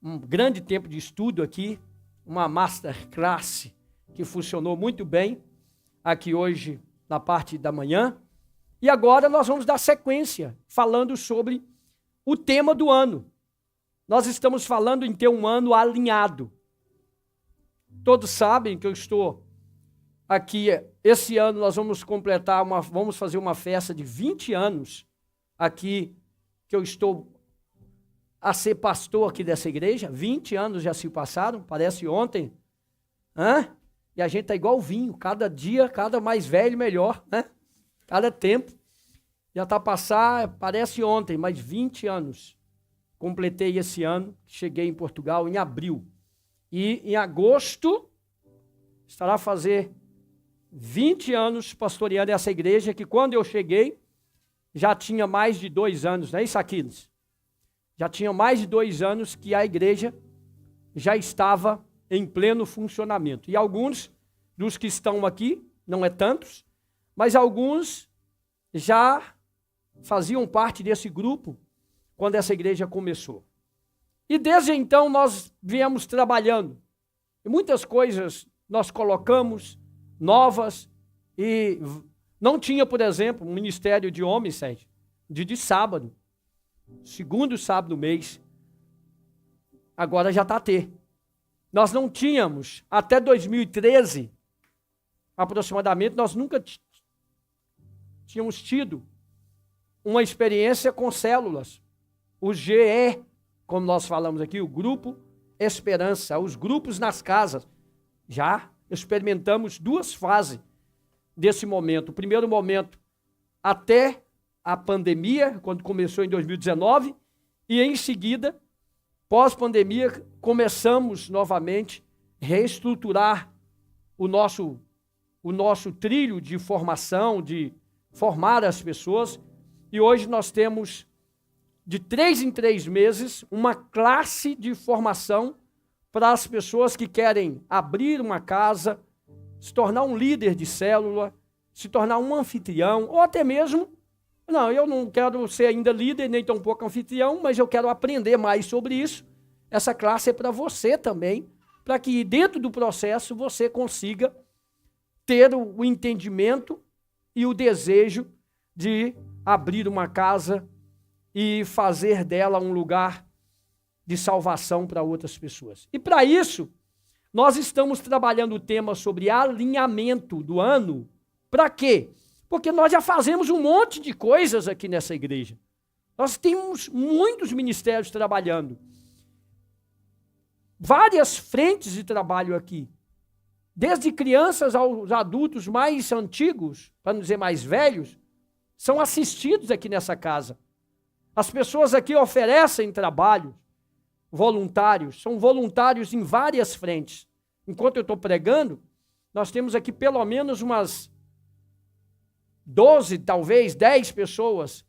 um grande tempo de estudo aqui, uma masterclass que funcionou muito bem aqui hoje na parte da manhã. E agora nós vamos dar sequência falando sobre o tema do ano. Nós estamos falando em ter um ano alinhado. Todos sabem que eu estou aqui, esse ano nós vamos completar, vamos fazer uma festa de 20 anos aqui, que eu estou a ser pastor aqui dessa igreja. 20 anos já se passaram, parece ontem. E a gente está igual vinho, cada dia, cada mais velho, melhor, né? Cada tempo. Já está a passar, parece ontem, mas 20 anos. Completei esse ano, cheguei em Portugal em abril. E em agosto, estará a fazer 20 anos pastoreando essa igreja, que quando eu cheguei, já tinha mais de 2 anos, não é isso, Aquiles? Já tinha mais de 2 anos que a igreja já estava em pleno funcionamento. E alguns dos que estão aqui, não é tantos, mas alguns já faziam parte desse grupo quando essa igreja começou. E desde então nós viemos trabalhando. E muitas coisas nós colocamos novas e não tinha, por exemplo, um ministério de homens, Sérgio, de sábado. Segundo sábado do mês. Agora já está a ter. Nós não tínhamos, até 2013, aproximadamente, nós nunca tínhamos tido uma experiência com células. O GE, como nós falamos aqui, o Grupo Esperança, os grupos nas casas. Já experimentamos 2 fases desse momento. O primeiro momento, até a pandemia, quando começou em 2019, e em seguida, pós-pandemia, começamos novamente a reestruturar o nosso trilho de formação, de formar as pessoas, e hoje nós temos, de 3 em 3 meses, uma classe de formação para as pessoas que querem abrir uma casa, se tornar um líder de célula, se tornar um anfitrião, ou até mesmo, não, eu não quero ser ainda líder, nem tão pouco anfitrião, mas eu quero aprender mais sobre isso. Essa classe é para você também, para que dentro do processo você consiga ter o entendimento e o desejo de abrir uma casa e fazer dela um lugar de salvação para outras pessoas. E para isso, nós estamos trabalhando o tema sobre alinhamento do ano. Para quê? Porque nós já fazemos um monte de coisas aqui nessa igreja. Nós temos muitos ministérios trabalhando. Várias frentes de trabalho aqui. Desde crianças aos adultos mais antigos, para não dizer mais velhos, são assistidos aqui nessa casa. As pessoas aqui oferecem trabalho, voluntários, são voluntários em várias frentes. Enquanto eu estou pregando, nós temos aqui pelo menos umas 12, talvez 10 pessoas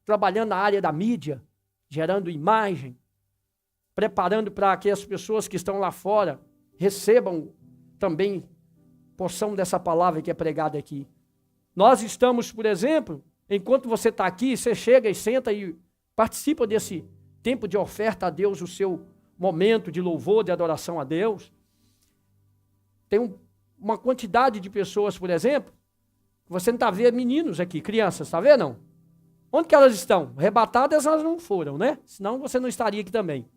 trabalhando na área da mídia, gerando imagem, preparando para que as pessoas que estão lá fora recebam também porção dessa palavra que é pregada aqui. Nós estamos, por exemplo, enquanto você está aqui, você chega e senta e participa desse tempo de oferta a Deus, o seu momento de louvor, de adoração a Deus. Tem uma quantidade de pessoas, por exemplo, você não está vendo meninos aqui, crianças, está vendo não? Onde que elas estão? Arrebatadas elas não foram, né? Senão você não estaria aqui também.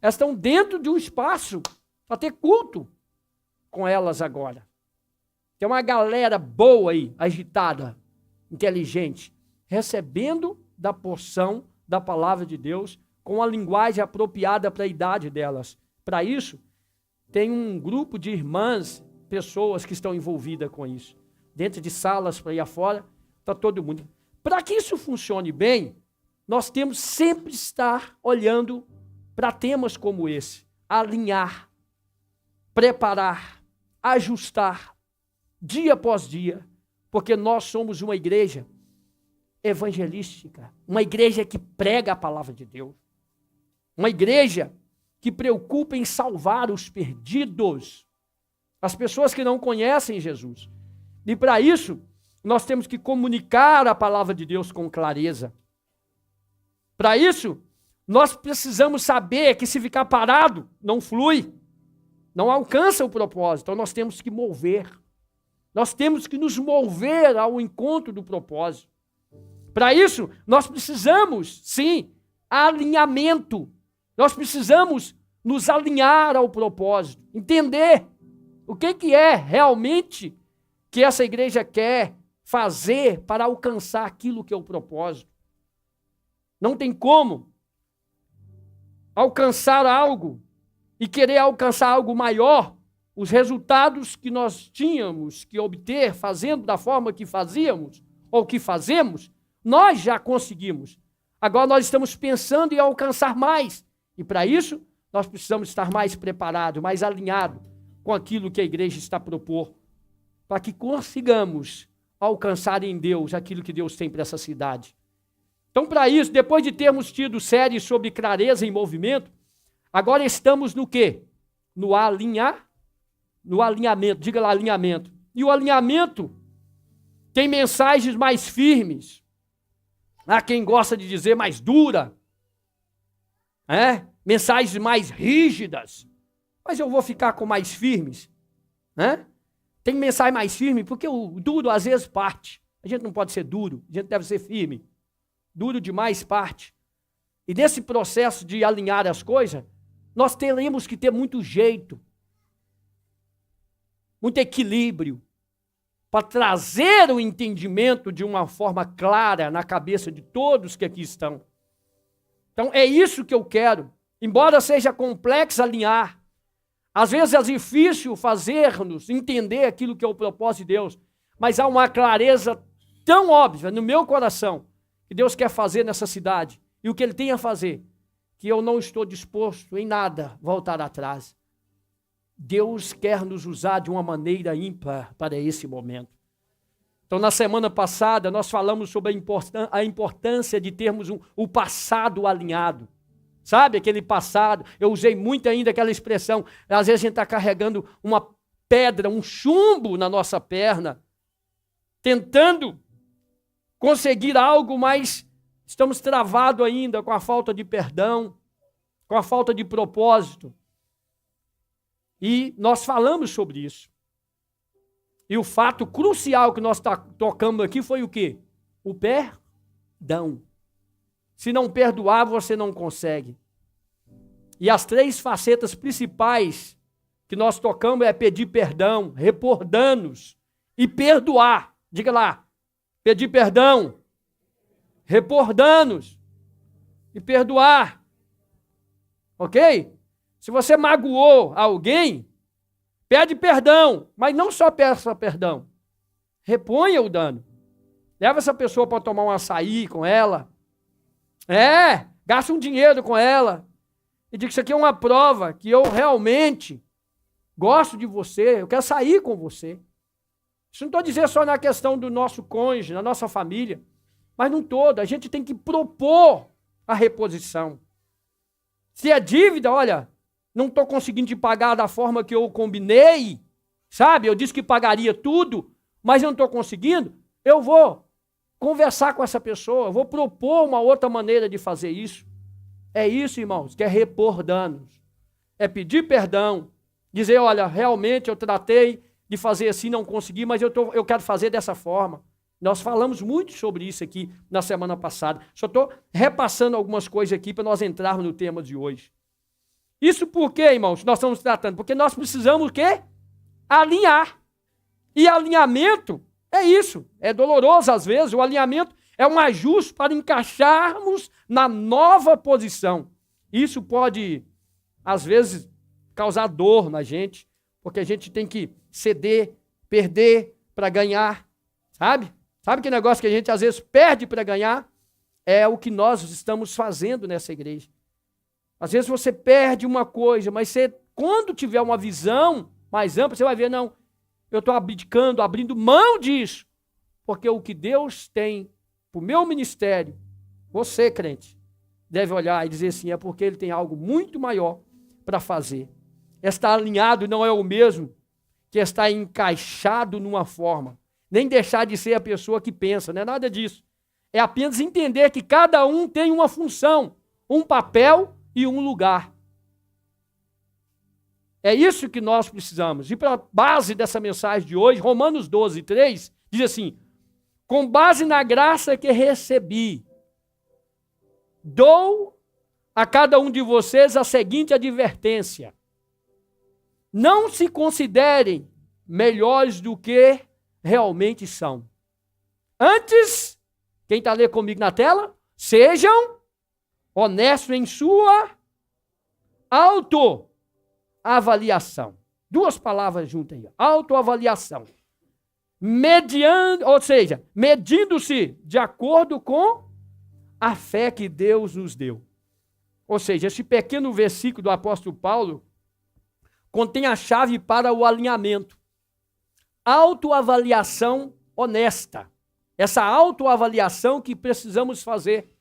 Elas estão dentro de um espaço para ter culto com elas agora. Tem uma galera boa aí, agitada, inteligente, recebendo da porção da palavra de Deus com a linguagem apropriada para a idade delas. Para isso, tem um grupo de irmãs, pessoas que estão envolvidas com isso. Dentro de salas para ir afora, está todo mundo. Para que isso funcione bem, nós temos sempre estar olhando para temas como esse. Alinhar, preparar, ajustar, dia após dia, porque nós somos uma igreja evangelística, uma igreja que prega a palavra de Deus, uma igreja que preocupa em salvar os perdidos, as pessoas que não conhecem Jesus. E para isso, nós temos que comunicar a palavra de Deus com clareza. Para isso, nós precisamos saber que se ficar parado, não flui, não alcança o propósito. Então nós temos que mover. Nós temos que nos mover ao encontro do propósito. Para isso, nós precisamos, sim, alinhamento. Nós precisamos nos alinhar ao propósito, entender o que é realmente que essa igreja quer fazer para alcançar aquilo que é o propósito. Não tem como alcançar algo e querer alcançar algo maior, os resultados que nós tínhamos que obter fazendo da forma que fazíamos ou que fazemos, nós já conseguimos. Agora nós estamos pensando em alcançar mais. E para isso, nós precisamos estar mais preparados, mais alinhados com aquilo que a igreja está a propor, para que consigamos alcançar em Deus aquilo que Deus tem para essa cidade. Então, para isso, depois de termos tido séries sobre clareza em movimento, agora estamos no quê? No alinhamento. Diga lá, alinhamento. E o alinhamento tem mensagens mais firmes. Há quem gosta de dizer mais dura. Mensagens mais rígidas. Mas eu vou ficar com mais firmes. Tem mensagem mais firme, porque o duro às vezes parte. A gente não pode ser duro, a gente deve ser firme. Duro demais parte. E nesse processo de alinhar as coisas, nós teremos que ter muito jeito, muito equilíbrio, para trazer o entendimento de uma forma clara na cabeça de todos que aqui estão. Então é isso que eu quero. Embora seja complexo alinhar, às vezes é difícil fazer-nos entender aquilo que é o propósito de Deus, mas há uma clareza tão óbvia no meu coração que Deus quer fazer nessa cidade e o que Ele tem a fazer, que eu não estou disposto em nada voltar atrás. Deus quer nos usar de uma maneira ímpar para esse momento. Então, na semana passada, nós falamos sobre a importância de termos o passado alinhado. Sabe aquele passado? Eu usei muito ainda aquela expressão. Às vezes a gente está carregando uma pedra, um chumbo na nossa perna, tentando conseguir algo, mas estamos travados ainda com a falta de perdão, com a falta de propósito. E nós falamos sobre isso. E o fato crucial que nós tocamos aqui foi o quê? O perdão. Se não perdoar, você não consegue. E as 3 facetas principais que nós tocamos é pedir perdão, repor danos e perdoar. Diga lá, pedir perdão, repor danos e perdoar. Ok? Se você magoou alguém, pede perdão, mas não só peça perdão. Reponha o dano. Leva essa pessoa para tomar um açaí com ela. Gasta um dinheiro com ela. E diga que isso aqui é uma prova que eu realmente gosto de você, eu quero sair com você. Isso não estou dizendo só na questão do nosso cônjuge, na nossa família, mas num todo. A gente tem que propor a reposição. Se é dívida, olha, não estou conseguindo te pagar da forma que eu combinei, sabe? Eu disse que pagaria tudo, mas eu não estou conseguindo. Eu vou conversar com essa pessoa, eu vou propor uma outra maneira de fazer isso. É isso, irmãos, que é repor danos. É pedir perdão, dizer, olha, realmente eu tratei de fazer assim, não consegui, mas eu quero fazer dessa forma. Nós falamos muito sobre isso aqui na semana passada. Só estou repassando algumas coisas aqui para nós entrarmos no tema de hoje. Isso por quê, irmãos, nós estamos tratando? Porque nós precisamos o quê? Alinhar. E alinhamento é isso. É doloroso às vezes. O alinhamento é um ajuste para encaixarmos na nova posição. Isso pode, às vezes, causar dor na gente, porque a gente tem que ceder, perder para ganhar, sabe? Sabe que negócio que a gente às vezes perde para ganhar? É o que nós estamos fazendo nessa igreja. Às vezes você perde uma coisa, mas você, quando tiver uma visão mais ampla, você vai ver, não, eu estou abdicando, abrindo mão disso, porque o que Deus tem para o meu ministério, você, crente, deve olhar e dizer assim, é porque Ele tem algo muito maior para fazer. Estar alinhado não é o mesmo que estar encaixado numa forma, nem deixar de ser a pessoa que pensa, não é nada disso. É apenas entender que cada um tem uma função, um papel e um lugar. É isso que nós precisamos. E para a base dessa mensagem de hoje, Romanos 12, 3, diz assim: com base na graça que recebi, dou a cada um de vocês a seguinte advertência: não se considerem melhores do que realmente são. Antes, quem está lendo comigo na tela, sejam honestos em sua autoavaliação. Duas palavras juntas aí: autoavaliação. Medindo-se de acordo com a fé que Deus nos deu. Ou seja, esse pequeno versículo do apóstolo Paulo contém a chave para o alinhamento. Autoavaliação honesta. Essa autoavaliação que precisamos fazer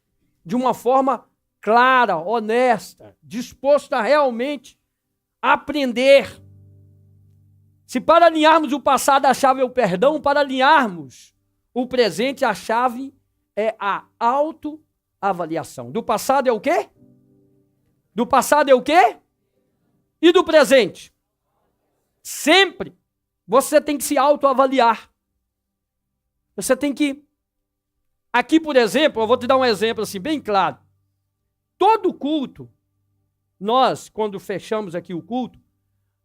de uma forma clara, honesta, disposto a realmente aprender. Se para alinharmos o passado a chave é o perdão, para alinharmos o presente a chave é a autoavaliação. Do passado é o quê? Do passado é o quê? E do presente? Sempre você tem que se autoavaliar. Você tem que... Aqui, por exemplo, eu vou te dar um exemplo assim, bem claro. Todo culto, nós, quando fechamos aqui o culto,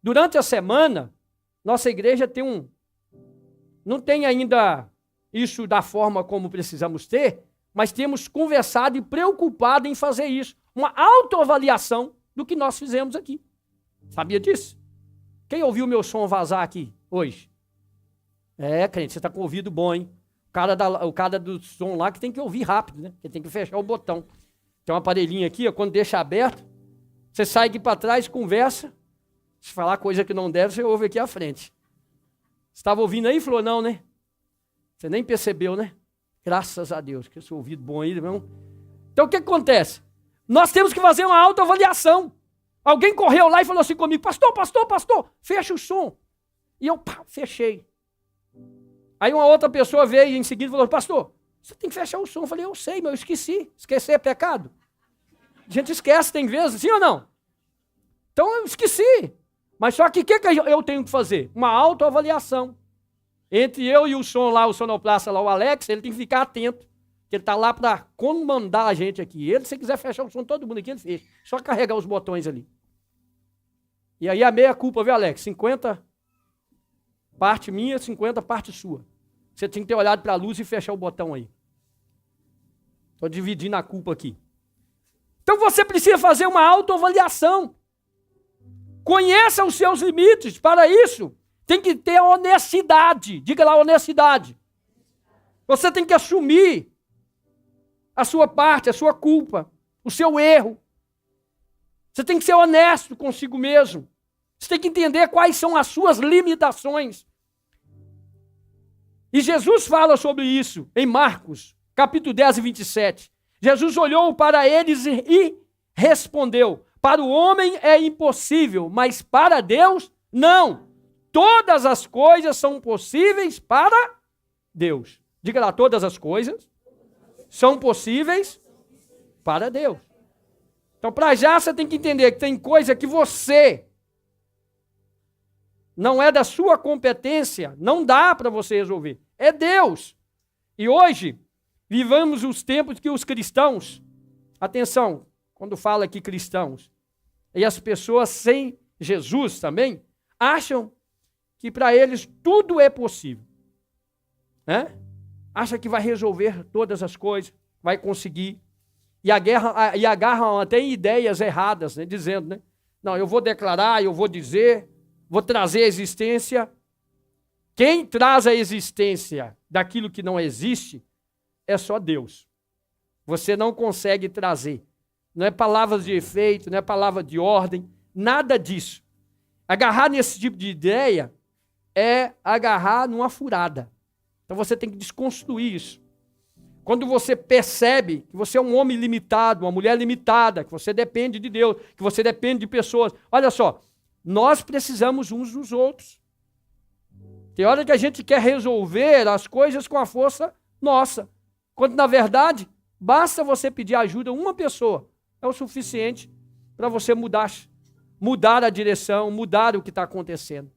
durante a semana, nossa igreja tem não tem ainda isso da forma como precisamos ter, mas temos conversado e preocupado em fazer isso. Uma autoavaliação do que nós fizemos aqui. Sabia disso? Quem ouviu o meu som vazar aqui hoje? Crente, você está com o ouvido bom, hein? O cara do som lá que tem que ouvir rápido, né? Porque tem que fechar o botão. Tem um aparelhinho aqui, ó, quando deixa aberto, você sai aqui para trás, conversa. Se falar coisa que não deve, você ouve aqui à frente. Você estava ouvindo aí? Falou, não, né? Você nem percebeu, né? Graças a Deus, que esse ouvido bom aí, irmão. Então, o que acontece? Nós temos que fazer uma autoavaliação. Alguém correu lá e falou assim comigo: pastor, fecha o som. E eu, fechei. Aí uma outra pessoa veio em seguida e falou: pastor, você tem que fechar o som. Eu falei: eu sei, mas eu esqueci. Esquecer é pecado? A gente esquece, tem vezes, sim ou não? Então eu esqueci. Mas só que o que eu tenho que fazer? Uma autoavaliação. Entre eu e o som lá, o sonoplasta lá, o Alex, ele tem que ficar atento. Ele está lá para comandar a gente aqui. Ele, se quiser fechar o som, todo mundo aqui, ele fecha. Só carregar os botões ali. E aí a meia culpa, viu, Alex? 50 parte minha, 50 parte sua. Você tem que ter olhado para a luz e fechar o botão aí. Estou dividindo a culpa aqui. Então você precisa fazer uma autoavaliação. Conheça os seus limites. Para isso, tem que ter honestidade. Diga lá, honestidade. Você tem que assumir a sua parte, a sua culpa, o seu erro. Você tem que ser honesto consigo mesmo. Você tem que entender quais são as suas limitações. E Jesus fala sobre isso em Marcos, capítulo 10 e 27. Jesus olhou para eles e respondeu: para o homem é impossível, mas para Deus, não. Todas as coisas são possíveis para Deus. Diga lá, todas as coisas são possíveis para Deus. Então, para já, você tem que entender que tem coisa que você não é da sua competência, não dá para você resolver. É Deus. E hoje, vivamos os tempos que os cristãos, atenção, quando fala aqui cristãos, e as pessoas sem Jesus também, acham que para eles tudo é possível. Acha que vai resolver todas as coisas, vai conseguir. E agarram até ideias erradas, né, dizendo, né? Não, eu vou declarar, eu vou dizer, vou trazer a existência. Quem traz a existência daquilo que não existe é só Deus. Você não consegue trazer. Não é palavras de efeito, não é palavra de ordem, nada disso. Agarrar nesse tipo de ideia é agarrar numa furada. Então você tem que desconstruir isso. Quando você percebe que você é um homem limitado, uma mulher limitada, que você depende de Deus, que você depende de pessoas. Olha só, nós precisamos uns dos outros. Tem hora que a gente quer resolver as coisas com a força nossa. Quando, na verdade, basta você pedir ajuda a uma pessoa é o suficiente para você mudar a direção, mudar o que está acontecendo.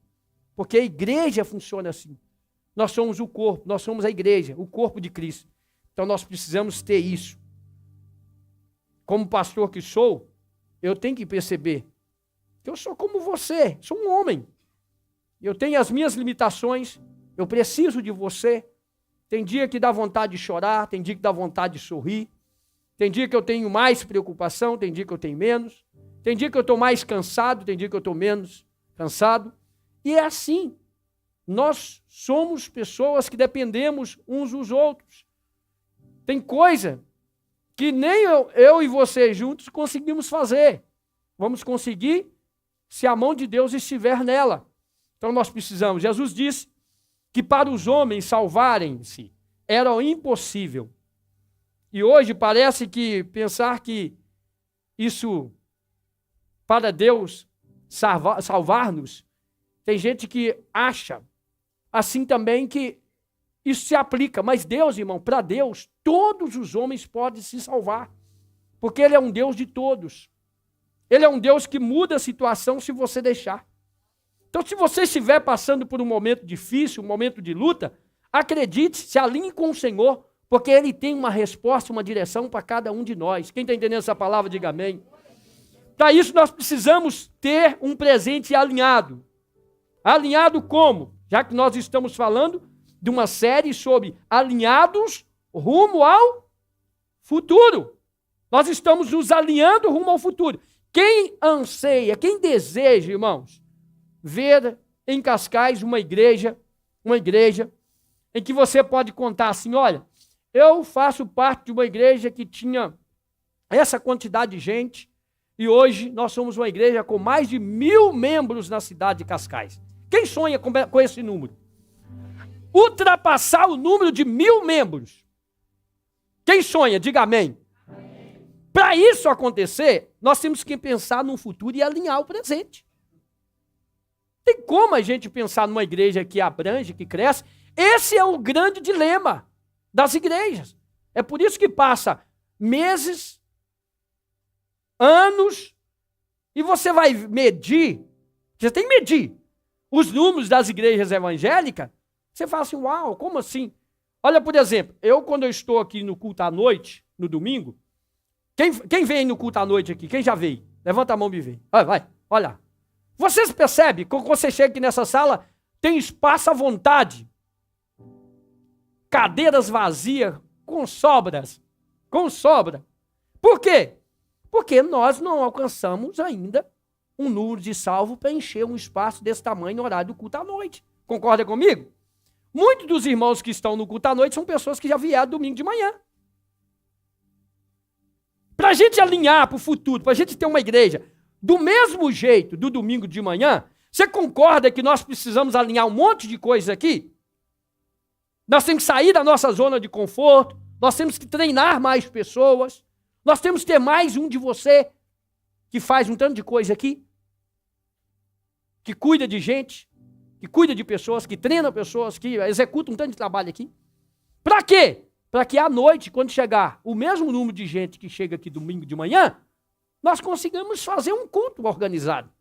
Porque a igreja funciona assim. Nós somos o corpo, nós somos a igreja, o corpo de Cristo. Então nós precisamos ter isso. Como pastor que sou, eu tenho que perceber que eu sou como você, sou um homem. Eu tenho as minhas limitações, eu preciso de você. Tem dia que dá vontade de chorar, tem dia que dá vontade de sorrir. Tem dia que eu tenho mais preocupação, tem dia que eu tenho menos. Tem dia que eu estou mais cansado, tem dia que eu estou menos cansado. E é assim. Nós somos pessoas que dependemos uns dos outros. Tem coisa que nem eu e você juntos conseguimos fazer. Vamos conseguir se a mão de Deus estiver nela. Então nós precisamos. Jesus disse que para os homens salvarem-se era impossível. E hoje parece que pensar que isso, para Deus salvar-nos, tem gente que acha assim também que isso se aplica. Mas Deus, irmão, para Deus, todos os homens podem se salvar. Porque Ele é um Deus de todos. Ele é um Deus que muda a situação se você deixar. Então, se você estiver passando por um momento difícil, um momento de luta, acredite, se alinhe com o Senhor, porque Ele tem uma resposta, uma direção para cada um de nós. Quem está entendendo essa palavra, diga amém. Para isso, nós precisamos ter um presente alinhado. Alinhado como? Já que nós estamos falando de uma série sobre alinhados rumo ao futuro. Nós estamos nos alinhando rumo ao futuro. Quem anseia, quem deseja, irmãos, ver em Cascais uma igreja em que você pode contar assim, olha, eu faço parte de uma igreja que tinha essa quantidade de gente e hoje nós somos uma igreja com mais de 1.000 membros na cidade de Cascais. Quem sonha com esse número? Ultrapassar o número de 1.000 membros. Quem sonha? Diga amém. Para isso acontecer, nós temos que pensar no futuro e alinhar o presente. Tem como a gente pensar numa igreja que abrange, que cresce? Esse é o grande dilema das igrejas. É por isso que passa meses, anos, e você vai medir, você tem que medir os números das igrejas evangélicas, você fala assim, uau, como assim? Olha, por exemplo, quando eu estou aqui no culto à noite, no domingo, quem vem no culto à noite aqui? Quem já veio? Levanta a mão e vem. Vai, olha. Vocês percebem, quando você chega aqui nessa sala, tem espaço à vontade. Cadeiras vazias, com sobra. Por quê? Porque nós não alcançamos ainda um número de salvo para encher um espaço desse tamanho no horário do culto à noite. Concorda comigo? Muitos dos irmãos que estão no culto à noite são pessoas que já vieram domingo de manhã. Para a gente alinhar para o futuro, para a gente ter uma igreja do mesmo jeito do domingo de manhã, você concorda que nós precisamos alinhar um monte de coisas aqui? Nós temos que sair da nossa zona de conforto, nós temos que treinar mais pessoas, nós temos que ter mais um de você que faz um tanto de coisa aqui, que cuida de gente, que cuida de pessoas, que treina pessoas, que executa um tanto de trabalho aqui. Para quê? Para que à noite, quando chegar o mesmo número de gente que chega aqui domingo de manhã, nós consigamos fazer um culto organizado.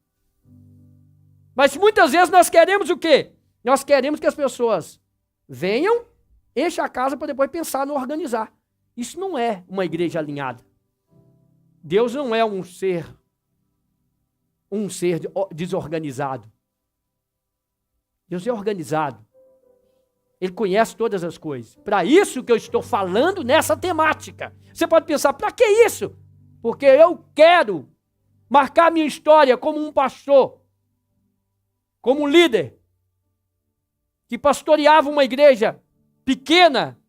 Mas muitas vezes nós queremos o quê? Nós queremos que as pessoas venham, enchem a casa para depois pensar no organizar. Isso não é uma igreja alinhada. Deus não é um ser desorganizado. Deus é organizado. Ele conhece todas as coisas. Para isso que eu estou falando nessa temática. Você pode pensar, para que isso? Porque eu quero marcar minha história como um pastor, como um líder, que pastoreava uma igreja pequena,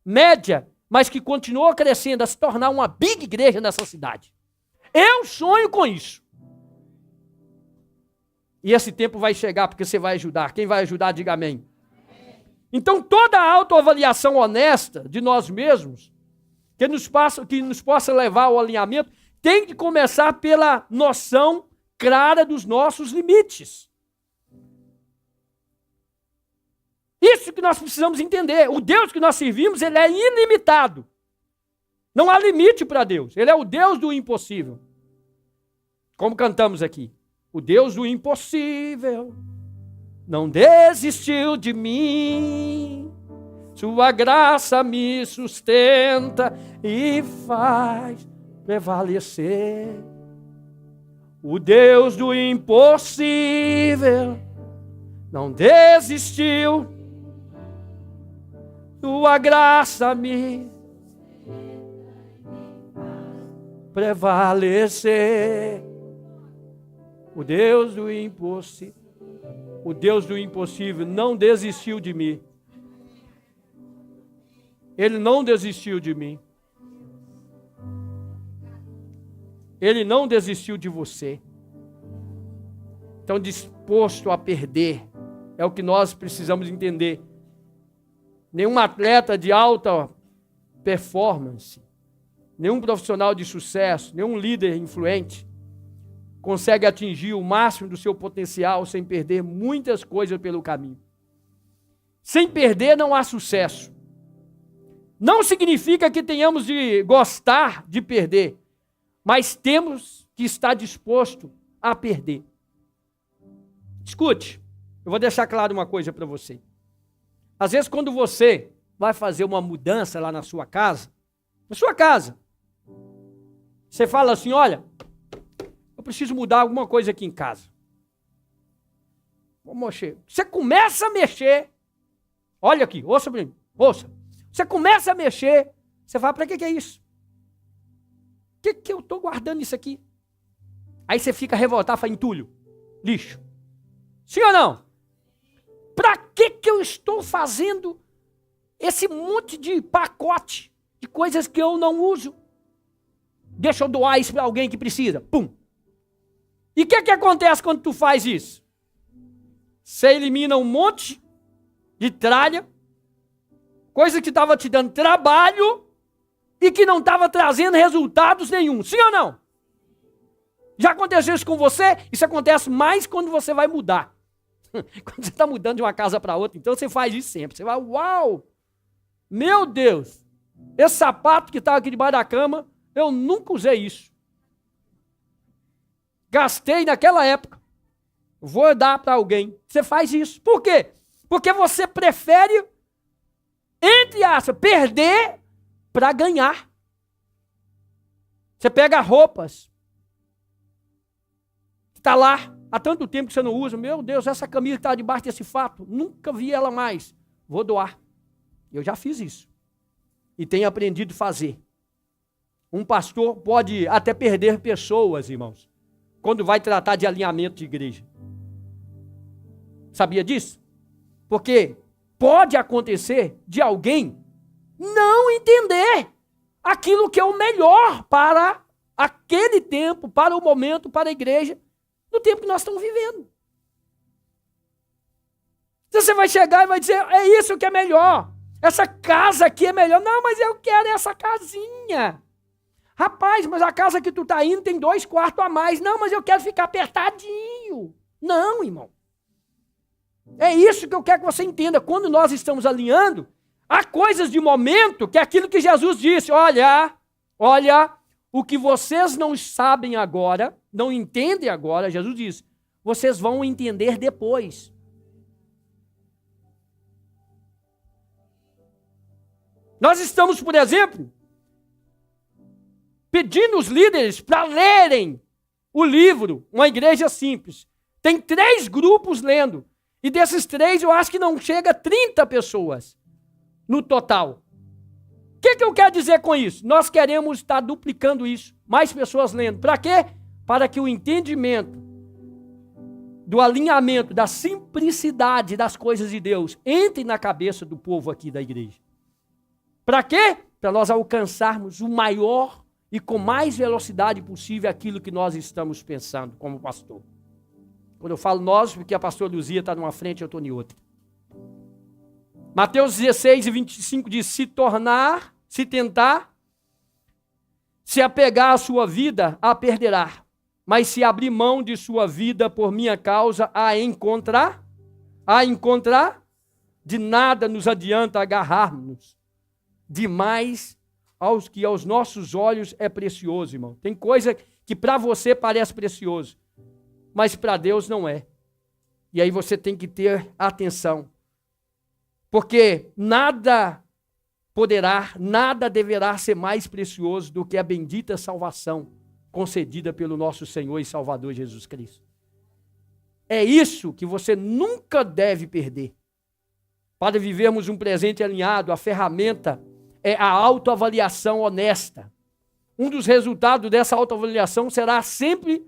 média, mas que continuou crescendo a se tornar uma big igreja nessa cidade. Eu sonho com isso. E esse tempo vai chegar porque você vai ajudar. Quem vai ajudar, diga amém. Então, toda a autoavaliação honesta de nós mesmos, que nos possa levar ao alinhamento, tem que começar pela noção clara dos nossos limites. Isso que nós precisamos entender. O Deus que nós servimos, ele é ilimitado. Não há limite para Deus. Ele é o Deus do impossível. Como cantamos aqui. O Deus do impossível não desistiu de mim. Sua graça me sustenta e faz prevalecer. O Deus do impossível não desistiu. Sua graça me prevalecer. O Deus do impossível. O Deus do impossível não desistiu de mim. Ele não desistiu de mim. Ele não desistiu de você. Então, disposto a perder, é o que nós precisamos entender. Nenhum atleta de alta performance, nenhum profissional de sucesso, nenhum líder influente consegue atingir o máximo do seu potencial sem perder muitas coisas pelo caminho. Sem perder não há sucesso. Não significa que tenhamos de gostar de perder, mas temos que estar disposto a perder. Escute, eu vou deixar claro uma coisa para você. Às vezes, quando você vai fazer uma mudança lá na sua casa, você fala assim, olha, eu preciso mudar alguma coisa aqui em casa. Vou mexer. Você começa a mexer, olha aqui, ouça para mim, ouça. Você começa a mexer, você fala, para que é isso? Que eu estou guardando isso aqui? Aí você fica revoltado, fala, entulho, lixo. Sim ou não? Para que eu estou fazendo esse monte de pacote de coisas que eu não uso? Deixa eu doar isso para alguém que precisa. Pum. E o que acontece quando tu faz isso? Você elimina um monte de tralha, coisa que estava te dando trabalho e que não estava trazendo resultados nenhum. Sim ou não? Já aconteceu isso com você? Isso acontece mais quando você vai mudar. Quando você está mudando de uma casa para outra, então você faz isso sempre. Você vai, uau! Meu Deus! Esse sapato que estava aqui debaixo da cama, eu nunca usei isso. Gastei naquela época. Vou dar para alguém. Você faz isso. Por quê? Porque você prefere, entre aspas, perder para ganhar. Você pega roupas. Está lá há tanto tempo que você não usa. Meu Deus, essa camisa que está debaixo desse fato, nunca vi ela mais. Vou doar. Eu já fiz isso. E tenho aprendido a fazer. Um pastor pode até perder pessoas, irmãos, quando vai tratar de alinhamento de igreja. Sabia disso? Porque pode acontecer de alguém não entender aquilo que é o melhor para aquele tempo, para o momento, para a igreja, no tempo que nós estamos vivendo. Então você vai chegar e vai dizer, é isso que é melhor. Essa casa aqui é melhor. Não, mas eu quero essa casinha. Rapaz, mas a casa que tu está indo tem 2 quartos a mais. Não, mas eu quero ficar apertadinho. Não, irmão. É isso que eu quero que você entenda. Quando nós estamos alinhando, há coisas de momento que é aquilo que Jesus disse. Olha, o que vocês não sabem agora, não entendem agora, Jesus disse, vocês vão entender depois. Nós estamos, por exemplo, pedindo os líderes para lerem o livro, Uma Igreja Simples. Tem 3 grupos lendo. E desses 3, eu acho que não chega a 30 pessoas no total. O que eu quero dizer com isso? Nós queremos estar duplicando isso. Mais pessoas lendo. Para quê? Para que o entendimento do alinhamento, da simplicidade das coisas de Deus entre na cabeça do povo aqui da igreja. Para quê? Para nós alcançarmos o maior e com mais velocidade possível aquilo que nós estamos pensando como pastor. Quando eu falo nós, porque a pastora Luzia está numa frente e eu estou em outra. Mateus 16 e 25 diz, se tentar, se apegar à sua vida, a perderá. Mas se abrir mão de sua vida por minha causa, a encontrar, de nada nos adianta agarrarmos demais aos nossos olhos é precioso, irmão. Tem coisa que para você parece precioso, mas para Deus não é. E aí você tem que ter atenção. Porque nada deverá ser mais precioso do que a bendita salvação concedida pelo nosso Senhor e Salvador Jesus Cristo. É isso que você nunca deve perder. Para vivermos um presente alinhado, a ferramenta é a autoavaliação honesta. Um dos resultados dessa autoavaliação será sempre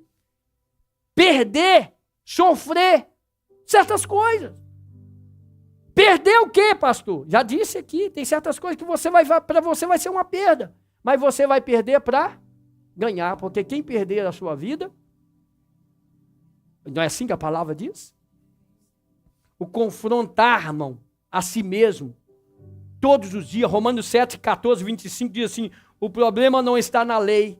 perder, sofrer certas coisas. Perder o quê, pastor? Já disse aqui, tem certas coisas que para você vai ser uma perda, mas você vai perder para ganhar, porque quem perder a sua vida, não é assim que a palavra diz? O confrontar, irmão, a si mesmo, todos os dias. Romanos 7, 14, 25 diz assim: o problema não está na lei,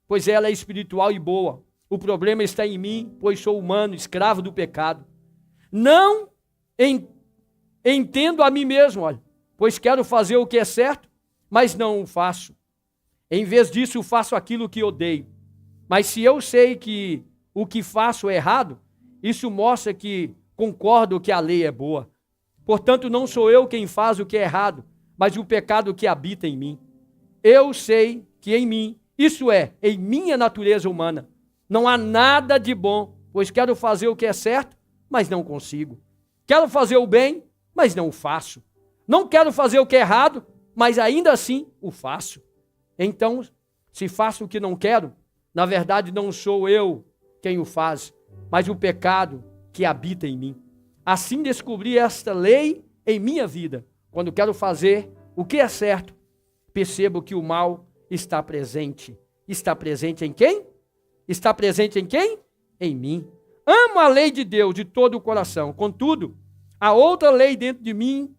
pois ela é espiritual e boa. O problema está em mim, pois sou humano, escravo do pecado. Não entendo a mim mesmo, olha, pois quero fazer o que é certo, mas não o faço. Em vez disso, faço aquilo que odeio. Mas se eu sei que o que faço é errado, isso mostra que concordo que a lei é boa. Portanto, não sou eu quem faz o que é errado, mas o pecado que habita em mim. Eu sei que em mim, isso é, em minha natureza humana, não há nada de bom, pois quero fazer o que é certo, mas não consigo. Quero fazer o bem, mas não o faço. Não quero fazer o que é errado, mas ainda assim o faço. Então, se faço o que não quero, na verdade não sou eu quem o faz, mas o pecado que habita em mim. Assim descobri esta lei em minha vida. Quando quero fazer o que é certo, percebo que o mal está presente. Está presente em quem? Está presente em quem? Em mim. Amo a lei de Deus de todo o coração. Contudo, há outra lei dentro de mim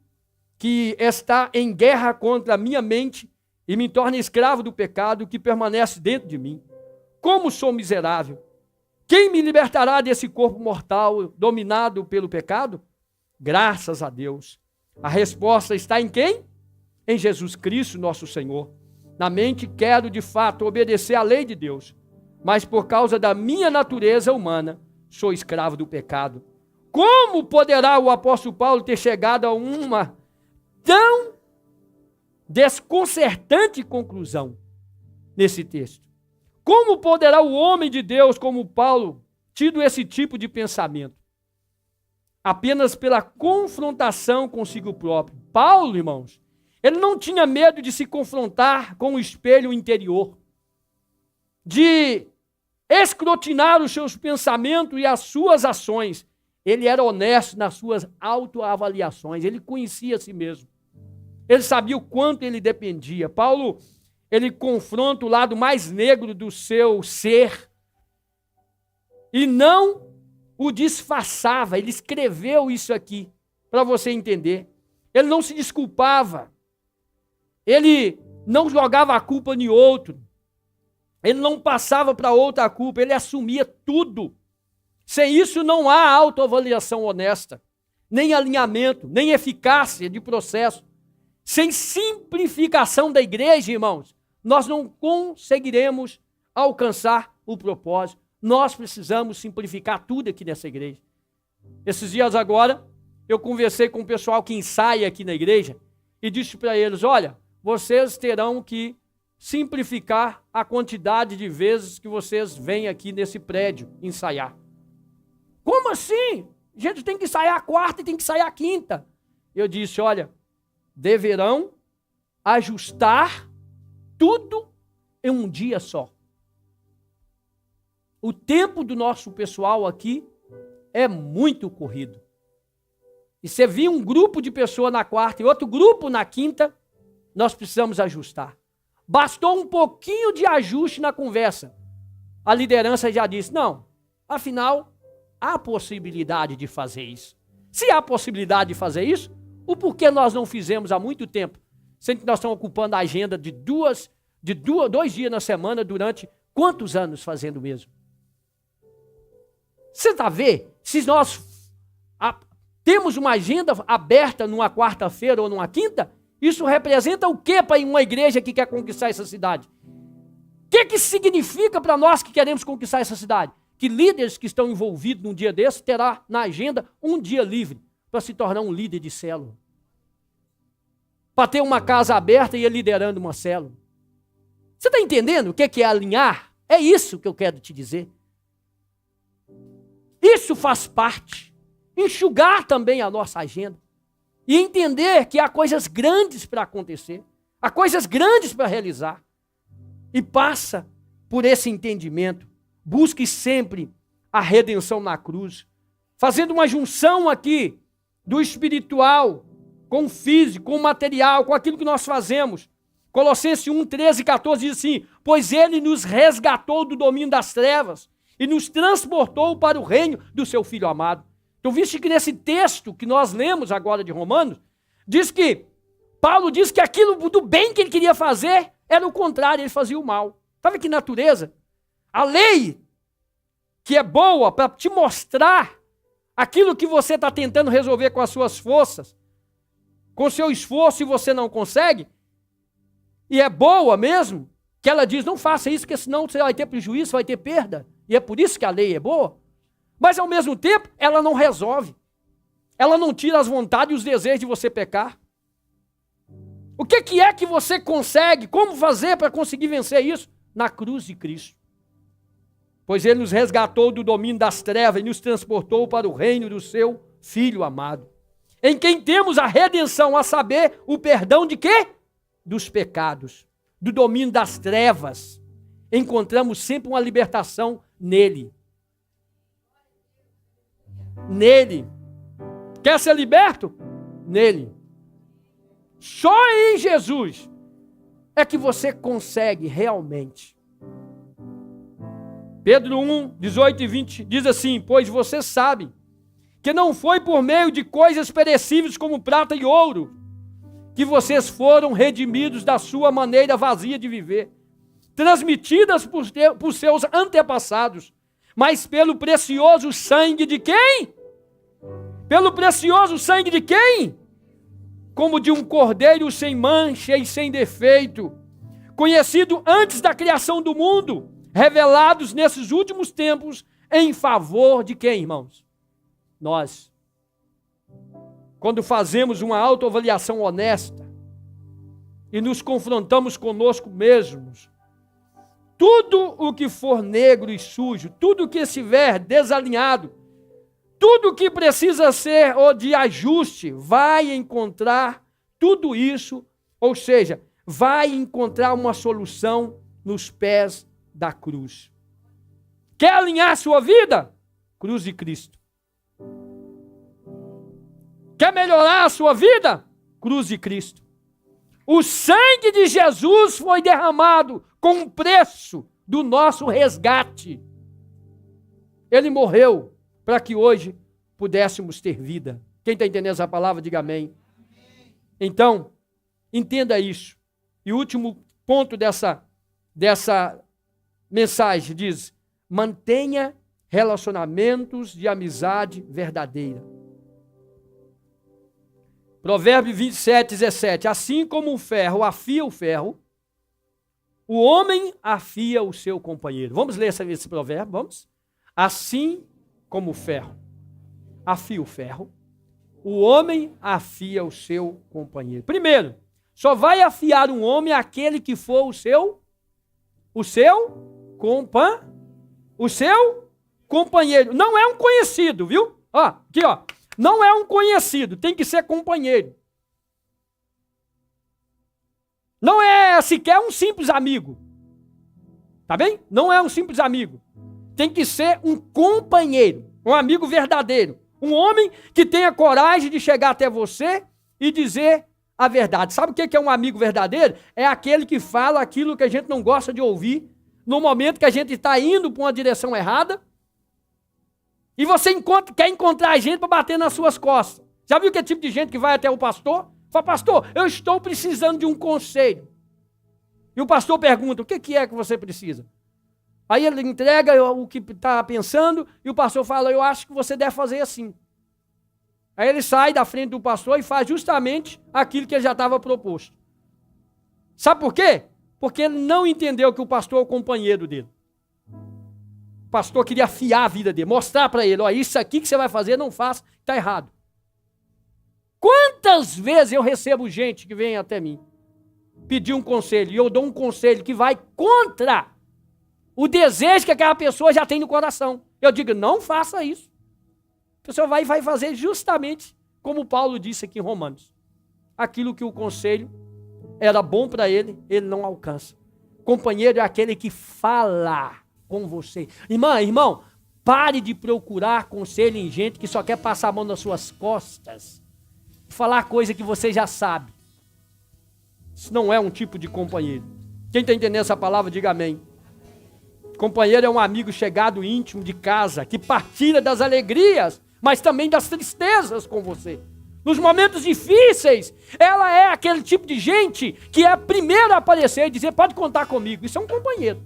que está em guerra contra a minha mente e me torna escravo do pecado que permanece dentro de mim. Como sou miserável! Quem me libertará desse corpo mortal dominado pelo pecado? Graças a Deus. A resposta está em quem? Em Jesus Cristo, nosso Senhor. Na mente quero, de fato, obedecer à lei de Deus, mas por causa da minha natureza humana, sou escravo do pecado. Como poderá o apóstolo Paulo ter chegado a uma tão desconcertante conclusão nesse texto? Como poderá o homem de Deus como Paulo tido esse tipo de pensamento? Apenas pela confrontação consigo próprio. Paulo, irmãos, ele não tinha medo de se confrontar com o espelho interior, de escrutinar os seus pensamentos e as suas ações. Ele era honesto nas suas autoavaliações, ele conhecia a si mesmo. Ele sabia o quanto ele dependia. Paulo, ele confronta o lado mais negro do seu ser e não o disfarçava. Ele escreveu isso aqui para você entender. Ele não se desculpava. Ele não jogava a culpa em outro. Ele não passava para outra a culpa. Ele assumia tudo. Sem isso não há autoavaliação honesta, nem alinhamento, nem eficácia de processo. Sem simplificação da igreja, irmãos, nós não conseguiremos alcançar o propósito. Nós precisamos simplificar tudo aqui nessa igreja. Esses dias agora, eu conversei com o pessoal que ensaia aqui na igreja e disse para eles: olha, vocês terão que simplificar a quantidade de vezes que vocês vêm aqui nesse prédio ensaiar. Como assim? A gente tem que ensaiar a quarta e tem que ensaiar a quinta. Eu disse: olha, deverão ajustar tudo em um dia só. O tempo do nosso pessoal aqui é muito corrido. E você vir um grupo de pessoas na quarta e outro grupo na quinta, nós precisamos ajustar. Bastou um pouquinho de ajuste na conversa. A liderança já disse: não, afinal, há possibilidade de fazer isso. Se há possibilidade de fazer isso, o porquê nós não fizemos há muito tempo? Sendo que nós estamos ocupando a agenda de dois dias na semana durante quantos anos fazendo mesmo? Você está vendo? Se nós temos uma agenda aberta numa quarta-feira ou numa quinta, Isso representa o que para uma igreja que quer conquistar essa cidade? O que significa para nós que queremos conquistar essa cidade? Que líderes que estão envolvidos num dia desse terá na agenda um dia livre para se tornar um líder de célula. Para ter uma casa aberta e ir liderando uma célula. Você está entendendo o que é alinhar? É isso que eu quero te dizer. Isso faz parte. Enxugar também a nossa agenda. E entender que há coisas grandes para acontecer. Há coisas grandes para realizar. E passa por esse entendimento. Busque sempre a redenção na cruz. Fazendo uma junção aqui do espiritual com o físico, com o material, com aquilo que nós fazemos. Colossenses 1, 13 e 14 diz assim: pois ele nos resgatou do domínio das trevas e nos transportou para o reino do seu Filho amado. Então, visto que nesse texto que nós lemos agora de Romanos, diz que Paulo diz que aquilo do bem que ele queria fazer era o contrário, ele fazia o mal. Sabe que natureza? A lei, que é boa para te mostrar aquilo que você está tentando resolver com as suas forças, com o seu esforço e você não consegue, e é boa mesmo, que ela diz, não faça isso, porque senão você vai ter prejuízo, vai ter perda. E é por isso que a lei é boa. Mas, ao mesmo tempo, ela não resolve. Ela não tira as vontades e os desejos de você pecar. O que é que você consegue? Como fazer para conseguir vencer isso? Na cruz de Cristo. Pois ele nos resgatou do domínio das trevas e nos transportou para o reino do seu Filho amado. Em quem temos a redenção, a saber, o perdão de quê? Dos pecados. Do domínio das trevas. Encontramos sempre uma libertação nele. Nele. Quer ser liberto? Nele. Só em Jesus é que você consegue realmente. Pedro 1, 18 e 20 diz assim: pois vocês sabem que não foi por meio de coisas perecíveis como prata e ouro que vocês foram redimidos da sua maneira vazia de viver, transmitidas por seus antepassados, mas pelo precioso sangue de quem? Pelo precioso sangue de quem? Como de um cordeiro sem mancha e sem defeito, conhecido antes da criação do mundo, revelados nesses últimos tempos em favor de quem, irmãos? Nós. Quando fazemos uma autoavaliação honesta e nos confrontamos conosco mesmos, tudo o que for negro e sujo, tudo o que estiver desalinhado, tudo o que precisa ser ou de ajuste, vai encontrar tudo isso, ou seja, vai encontrar uma solução nos pés da cruz. Quer alinhar sua vida? Cruz de Cristo. Quer melhorar a sua vida? Cruz de Cristo. O sangue de Jesus foi derramado com o preço do nosso resgate. Ele morreu para que hoje pudéssemos ter vida. Quem está entendendo essa palavra, diga amém. Então, entenda isso. E o último ponto dessa mensagem diz: mantenha relacionamentos de amizade verdadeira. Provérbios 27, 17. Assim como o ferro afia o ferro, o homem afia o seu companheiro. Vamos ler esse provérbio? Vamos? Assim como o ferro afia o ferro, o homem afia o seu companheiro. Primeiro, só vai afiar um homem aquele que for o seu companheiro. Não é um conhecido, viu? Ó, aqui, ó. Não é um conhecido, tem que ser companheiro. Não é sequer um simples amigo. Tá bem? Não é um simples amigo. Tem que ser um companheiro, um amigo verdadeiro. Um homem que tenha coragem de chegar até você e dizer a verdade. Sabe o que é um amigo verdadeiro? É aquele que fala aquilo que a gente não gosta de ouvir, no momento que a gente está indo para uma direção errada, e você quer encontrar a gente para bater nas suas costas. Já viu que tipo de gente que vai até o pastor? Fala, pastor, eu estou precisando de um conselho. E o pastor pergunta, o que é que você precisa? Aí ele entrega o que está pensando, e o pastor fala, eu acho que você deve fazer assim. Aí ele sai da frente do pastor e faz justamente aquilo que ele já estava proposto. Sabe por quê? Porque ele não entendeu que o pastor é o companheiro dele. O pastor queria afiar a vida dele, mostrar para ele, ó, isso aqui que você vai fazer, não faça, está errado. Quantas vezes eu recebo gente que vem até mim pedir um conselho, e eu dou um conselho que vai contra o desejo que aquela pessoa já tem no coração. Eu digo, não faça isso. A pessoa vai fazer justamente como Paulo disse aqui em Romanos. Aquilo que o conselho era bom para ele, ele não alcança. Companheiro é aquele que fala com você. Irmão, pare de procurar conselho em gente que só quer passar a mão nas suas costas e falar coisa que você já sabe. Isso não é um tipo de companheiro. Quem está entendendo essa palavra, diga amém. Companheiro é um amigo chegado íntimo de casa, que partilha das alegrias, mas também das tristezas com você. Nos momentos difíceis, ela é aquele tipo de gente que é a primeira a aparecer e dizer, pode contar comigo. Isso é um companheiro.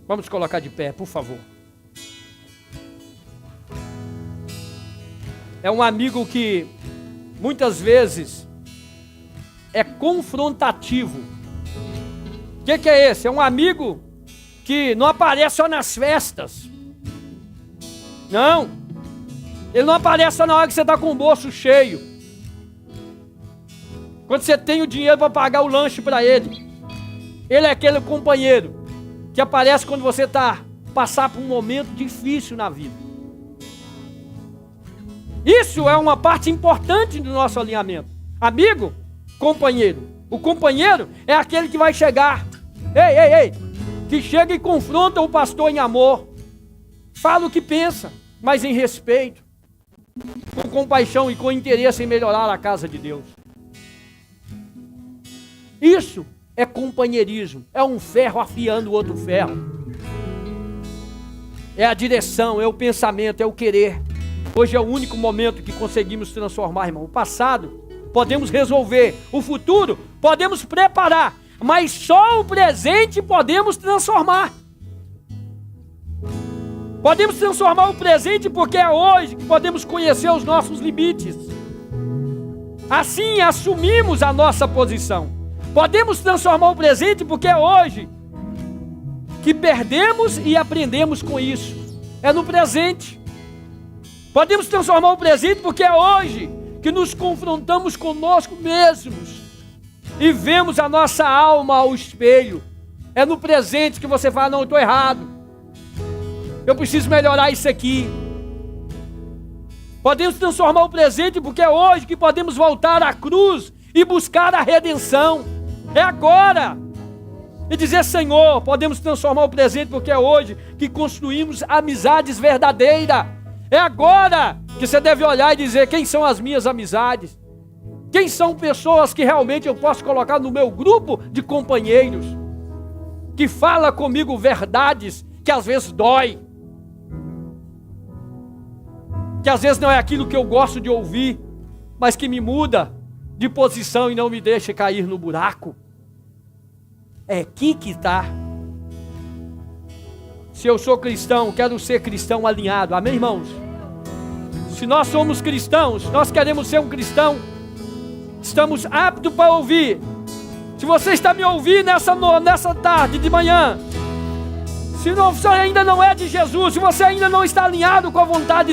Vamos colocar de pé, por favor. É um amigo que muitas vezes é confrontativo. O que é esse? É um amigo que não aparece só nas festas. Não. Ele não aparece só na hora que você está com o bolso cheio. Quando você tem o dinheiro para pagar o lanche para ele. Ele é aquele companheiro que aparece quando você está passar por um momento difícil na vida. Isso é uma parte importante do nosso alinhamento. Amigo, companheiro. O companheiro é aquele que vai chegar. Ei, que chega e confronta o pastor em amor. Fala o que pensa, mas em respeito. Com compaixão e com interesse em melhorar a casa de Deus. Isso é companheirismo. É um ferro afiando o outro ferro. É a direção, é o pensamento, é o querer. Hoje é o único momento que conseguimos transformar, irmão. O passado podemos resolver, o futuro podemos preparar, mas só o presente podemos transformar. Podemos transformar o presente porque é hoje que podemos conhecer os nossos limites. Assim assumimos a nossa posição. Podemos transformar o presente porque é hoje que perdemos e aprendemos com isso. É no presente. Podemos transformar o presente porque é hoje que nos confrontamos conosco mesmos e vemos a nossa alma ao espelho. É no presente que você fala, não, eu estou errado. Eu preciso melhorar isso aqui. Podemos transformar o presente porque é hoje que podemos voltar à cruz e buscar a redenção. É agora. E dizer, Senhor, podemos transformar o presente porque é hoje que construímos amizades verdadeiras. É agora que você deve olhar e dizer, quem são as minhas amizades? Quem são pessoas que realmente eu posso colocar no meu grupo de companheiros? Que fala comigo verdades que às vezes dói. Que às vezes não é aquilo que eu gosto de ouvir, mas que me muda de posição e não me deixa cair no buraco. É aqui que está. Se eu sou cristão, quero ser cristão alinhado. Amém, irmãos? Se nós somos cristãos, nós queremos ser um cristão, estamos aptos para ouvir. Se você está me ouvindo nessa tarde de manhã, se você ainda não é de Jesus, se você ainda não está alinhado com a vontade de